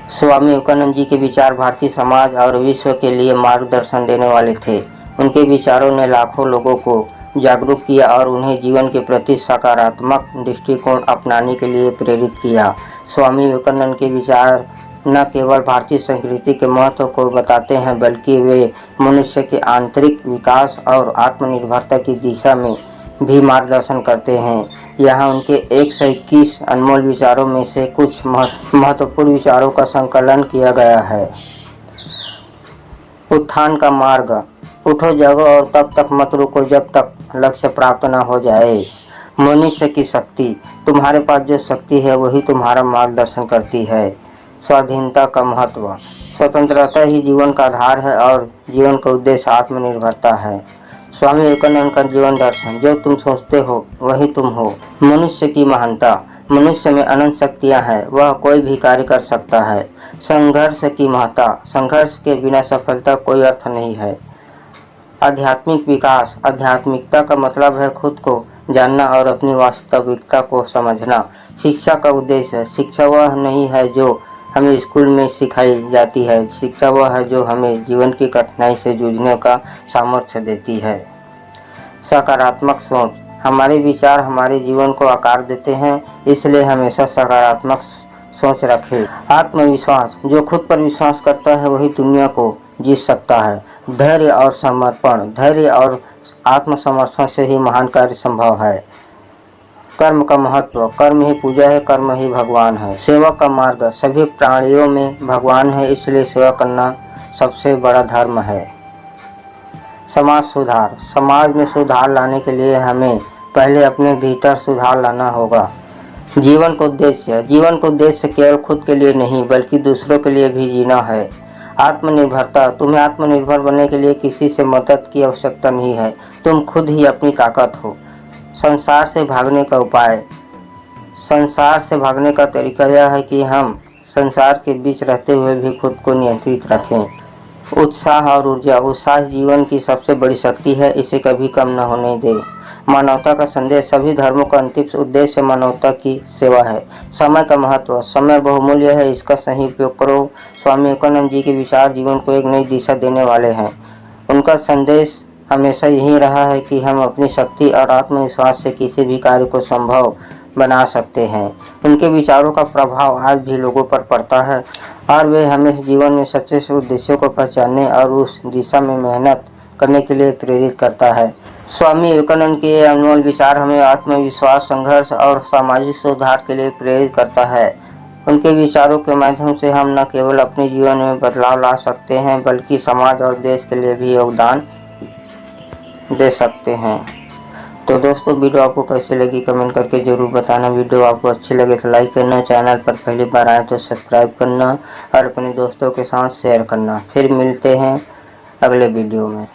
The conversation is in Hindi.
स्वामी विवेकानंद जी के विचार भारतीय समाज और विश्व के लिए मार्गदर्शन देने वाले थे। उनके विचारों ने लाखों लोगों को जागरूक किया और उन्हें जीवन के प्रति सकारात्मक दृष्टिकोण अपनाने के लिए प्रेरित किया। स्वामी विवेकानंद के विचार न केवल भारतीय संस्कृति के महत्व को बताते हैं, बल्कि वे मनुष्य के आंतरिक विकास और आत्मनिर्भरता की दिशा में भी मार्गदर्शन करते हैं। यहाँ उनके 121 अनमोल विचारों में से कुछ महत्वपूर्ण विचारों का संकलन किया गया है। उत्थान का मार्ग। उठो, जागो और तब तक मत रुको जब तक लक्ष्य प्राप्त न हो जाए। मनुष्य की शक्ति। तुम्हारे पास जो शक्ति है वही तुम्हारा मार्गदर्शन करती है। स्वाधीनता का महत्व। स्वतंत्रता ही जीवन का आधार है और जीवन का उद्देश्य आत्मनिर्भरता है। स्वामी विवेकानंद का जीवन दर्शन। जो तुम सोचते हो वही तुम हो। मनुष्य की महानता। मनुष्य में अनंत शक्तियाँ हैं, वह कोई भी कार्य कर सकता है। संघर्ष की महत्ता। संघर्ष के बिना सफलता कोई अर्थ नहीं है। आध्यात्मिक विकास। आध्यात्मिकता का मतलब है खुद को जानना और अपनी वास्तविकता को समझना। शिक्षा का उद्देश्य। शिक्षा वह नहीं है जो हमें स्कूल में सिखाई जाती है, शिक्षा वह है जो हमें जीवन की कठिनाई से जूझने का सामर्थ्य देती है। सकारात्मक सोच। हमारे विचार हमारे जीवन को आकार देते हैं, इसलिए हमेशा सकारात्मक सोच रखें। आत्मविश्वास। जो खुद पर विश्वास करता है वही दुनिया को जीत सकता है। धैर्य और समर्पण। धैर्य और आत्मसमर्पण से ही महान कार्य संभव है। कर्म का महत्व। कर्म ही पूजा है, कर्म ही भगवान है। सेवा का मार्ग। सभी प्राणियों में भगवान है, इसलिए सेवा करना सबसे बड़ा धर्म है। समाज सुधार। समाज में सुधार लाने के लिए हमें पहले अपने भीतर सुधार लाना होगा। जीवन का उद्देश्य। जीवन का उद्देश्य केवल खुद के लिए नहीं बल्कि दूसरों के लिए भी जीना है। आत्मनिर्भरता। तुम्हें आत्मनिर्भर बनने के लिए किसी से मदद की आवश्यकता नहीं है, तुम खुद ही अपनी ताकत हो। संसार से भागने का उपाय। संसार से भागने का तरीका यह है कि हम संसार के बीच रहते हुए भी खुद को नियंत्रित रखें। उत्साह और ऊर्जा। उत्साह जीवन की सबसे बड़ी शक्ति है, इसे कभी कम न होने दें। मानवता का संदेश। सभी धर्मों का अंतिम उद्देश्य मानवता की सेवा है। समय का महत्व। समय बहुमूल्य है, इसका सही उपयोग करो। स्वामी विवेकानंद जी के विचार जीवन को एक नई दिशा देने वाले हैं। उनका संदेश हमेशा यही रहा है कि हम अपनी शक्ति और आत्मविश्वास से किसी भी कार्य को संभव बना सकते हैं। उनके विचारों का प्रभाव आज भी लोगों पर पड़ता है और वे हमें जीवन में सच्चे उद्देश्यों को पहचानने और उस दिशा में मेहनत करने के लिए प्रेरित करता है। स्वामी विवेकानंद के ये अनमोल विचार हमें आत्मविश्वास, संघर्ष और सामाजिक सुधार के लिए प्रेरित करता है। उनके विचारों के माध्यम से हम न केवल अपने जीवन में बदलाव ला सकते हैं बल्कि समाज और देश के लिए भी योगदान दे सकते हैं। तो दोस्तों, वीडियो आपको कैसी लगी कमेंट करके ज़रूर बताना। वीडियो आपको अच्छी लगे तो लाइक करना, चैनल पर पहली बार आए तो सब्सक्राइब करना और अपने दोस्तों के साथ शेयर करना। फिर मिलते हैं अगले वीडियो में।